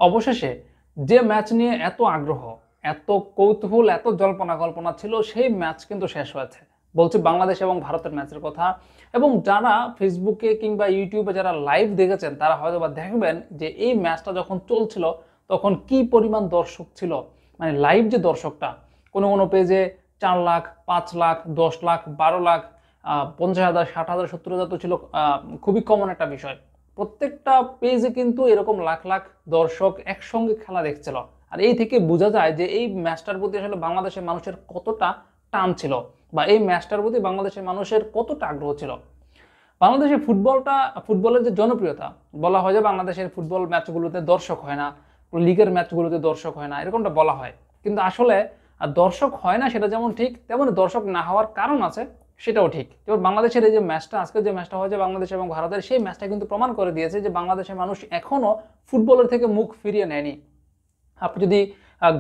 অবশেষে যে ম্যাচ নিয়ে এত আগ্রহ, এত কৌতূহল, এত জল্পনা কল্পনা ছিল, সেই ম্যাচ কিন্তু শেষ হয়েছে। বলছি বাংলাদেশ এবং ভারতের ম্যাচের কথা। এবং যারা ফেসবুকে কিংবা ইউটিউবে যারা লাইভ দেখেছেন তারা হয়তো বা দেখবেন যে এই ম্যাচটা যখন চলছিল তখন কি পরিমাণ দর্শক ছিল। মানে লাইভ যে দর্শকটা, কোনো কোনো পেজে 4 লাখ, 5 লাখ, 10 লাখ, 12 লাখ, 50,000, 60,000, 70,000 তো ছিল খুবই কমন একটা বিষয়। প্রত্যেকটা পেজে কিন্তু এরকম লাখ লাখ দর্শক একসঙ্গে খেলা দেখছিল। আর এই থেকে বোঝা যায় যে এই ম্যাচটার প্রতি আসলে বাংলাদেশের মানুষের কতটা টান ছিল, বা এই ম্যাচটার প্রতি বাংলাদেশের মানুষের কতটা আগ্রহ ছিল। বাংলাদেশের ফুটবলের যে জনপ্রিয়তা, বলা হয় যে বাংলাদেশের ফুটবল ম্যাচগুলোতে দর্শক হয় না, লিগের ম্যাচগুলোতে দর্শক হয় না, এরকমটা বলা হয়। কিন্তু আসলে দর্শক হয় না সেটা যেমন ঠিক, তেমনি দর্শক না হওয়ার কারণ আছে সেটাও ঠিক। যেমন বাংলাদেশের এই যে ম্যাচটা, আজকে যে ম্যাচটা হয়েছে বাংলাদেশ এবং ভারতের, সেই ম্যাচটা কিন্তু প্রমাণ করে দিয়েছে যে বাংলাদেশের মানুষ এখনো ফুটবলের থেকে মুখ ফিরিয়ে নেয়নি। আপনি যদি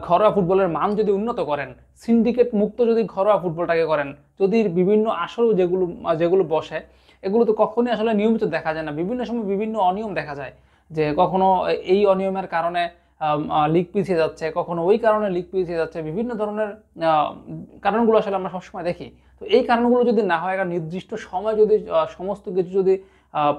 ঘরোয়া ফুটবলের মান যদি উন্নত করেন, সিন্ডিকেট মুক্ত যদি ঘরোয়া ফুটবলটাকে করেন, যদি বিভিন্ন আসর যেগুলো যেগুলো বসে এগুলো তো কখনোই আসলে নিয়মিত দেখা যায় না, বিভিন্ন সময় বিভিন্ন অনিয়ম দেখা যায়। যে কখনো এই অনিয়মের কারণে লিগ পিছিয়ে যাচ্ছে, কখনো ওই কারণে লিগ পিছিয়ে যাচ্ছে, বিভিন্ন ধরনের কারণগুলো আসলে আমরা সবসময় দেখি। তো এই কারণগুলো যদি না হয়, একটা নির্দিষ্ট সময় যদি সমস্ত কিছু যদি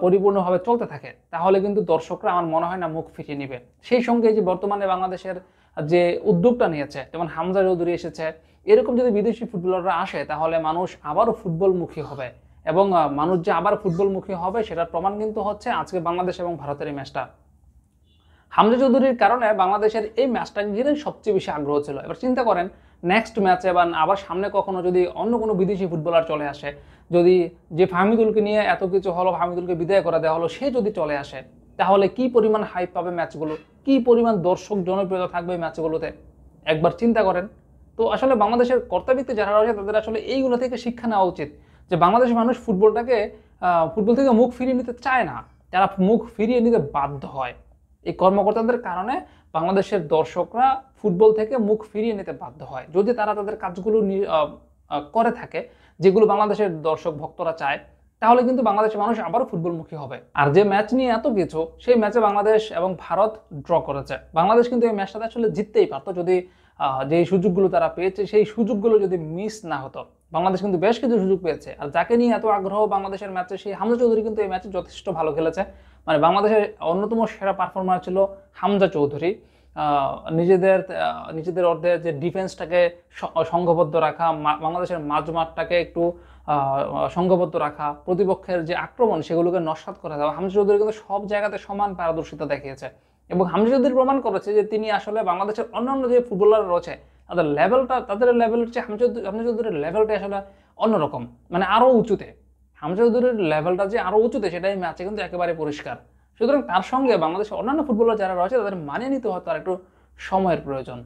পরিপূর্ণভাবে চলতে থাকে, তাহলে কিন্তু দর্শকরা আমার মনে হয় না মুখ ফিরিয়ে নিবে। সেই সঙ্গে যে বর্তমানে বাংলাদেশের যে উদ্যোগটা নিয়েছে, যেমন হামজা চৌধুরী এসেছে, এরকম যদি বিদেশি ফুটবলাররা আসে তাহলে মানুষ আবারও ফুটবলমুখী হবে। এবং মানুষ যে আবার ফুটবলমুখী হবে সেটার প্রমাণ কিন্তু হচ্ছে আজকে বাংলাদেশ এবং ভারতের এই ম্যাচটা। হামজা চৌধুরীর কারণে বাংলাদেশের এই ম্যাচটা ঘিরে সবচেয়ে বেশি আগ্রহ ছিল। এবার চিন্তা করেন, নেক্সট ম্যাচে বা আবার সামনে কখনো যদি অন্য কোনো বিদেশি ফুটবলার চলে আসে, যদি যে ফাহমিদুলকে নিয়ে এত কিছু হলো, ফাহমিদুলকে বিদায় করে দেওয়া হলো, সে যদি চলে আসে, তাহলে কি পরিমাণ হাইপ পাবে ম্যাচগুলো, কি পরিমাণ দর্শক জনপ্রিয়তা থাকবে ম্যাচগুলোতে, একবার চিন্তা করেন। তো আসলে বাংলাদেশের কর্তাব্যক্তি যারা রয়েছে তাদের আসলে এইগুলো থেকে শিক্ষা নেওয়া উচিত যে বাংলাদেশের মানুষ ফুটবল থেকে মুখ ফিরিয়ে নিতে চায় না, তারা মুখ ফিরিয়ে নিতে বাধ্য হয়। এই কর্মকর্তাদের কারণে বাংলাদেশের দর্শকরা ফুটবল থেকে মুখ ফিরিয়ে নিতে বাধ্য হয়। যদি তারা তাদের কাজগুলো করে থাকে যেগুলো বাংলাদেশের দর্শক ভক্তরা চায়, তাহলে কিন্তু বাংলাদেশের মানুষ আবারও ফুটবলমুখী হবে। আর যে ম্যাচ নিয়ে এত কিছু, সেই ম্যাচে বাংলাদেশ এবং ভারত ড্র করেছে। বাংলাদেশ কিন্তু এই ম্যাচটাতে আসলে জিততেই পারতো যদি যে সুযোগগুলো তারা পেয়েছে সেই সুযোগগুলো যদি মিস না হতো। বাংলাদেশ কিন্তু বেশ কিছু সুযোগ পেয়েছে। আর যাকে নিয়ে এত আগ্রহ বাংলাদেশের ম্যাচে, সেই হামজা চৌধুরী কিন্তু এই ম্যাচে যথেষ্ট ভালো খেলেছে। মানে বাংলাদেশের অন্যতম সেরা পারফরমার ছিল হামজা চৌধুরী। নিজেদের অর্ধে যে ডিফেন্সটাকে সংঘবদ্ধ রাখা, বাংলাদেশের মাঝমাঠটাকে একটু সংঘবদ্ধ রাখা, প্রতিপক্ষের যে আক্রমণ সেগুলোকে নস্যাৎ করে দেওয়া, হামজা চৌধুরী কিন্তু সব জায়গাতে সমান পারদর্শিতা দেখিয়েছে। এবং হামজা চৌধুরী প্রমাণ করেছে যে তিনি আসলে বাংলাদেশের অন্যান্য যে ফুটবলার রয়েছে তাদের লেভেলের চেয়ে হামজা চৌধুরীর লেভেলটা আসলে অন্যরকম, মানে আরো উঁচুতে। হামজা চৌধুরীর লেভেলটা যে আরো উঁচুতে সেটাই ম্যাচে কিন্তু একেবারে পরিষ্কার। সুতরাং তার সঙ্গে বাংলাদেশের অন্যান্য ফুটবলার যারা রয়েছে তাদের মানিয়ে নিতে হয়তো আর একটু সময়ের প্রয়োজন।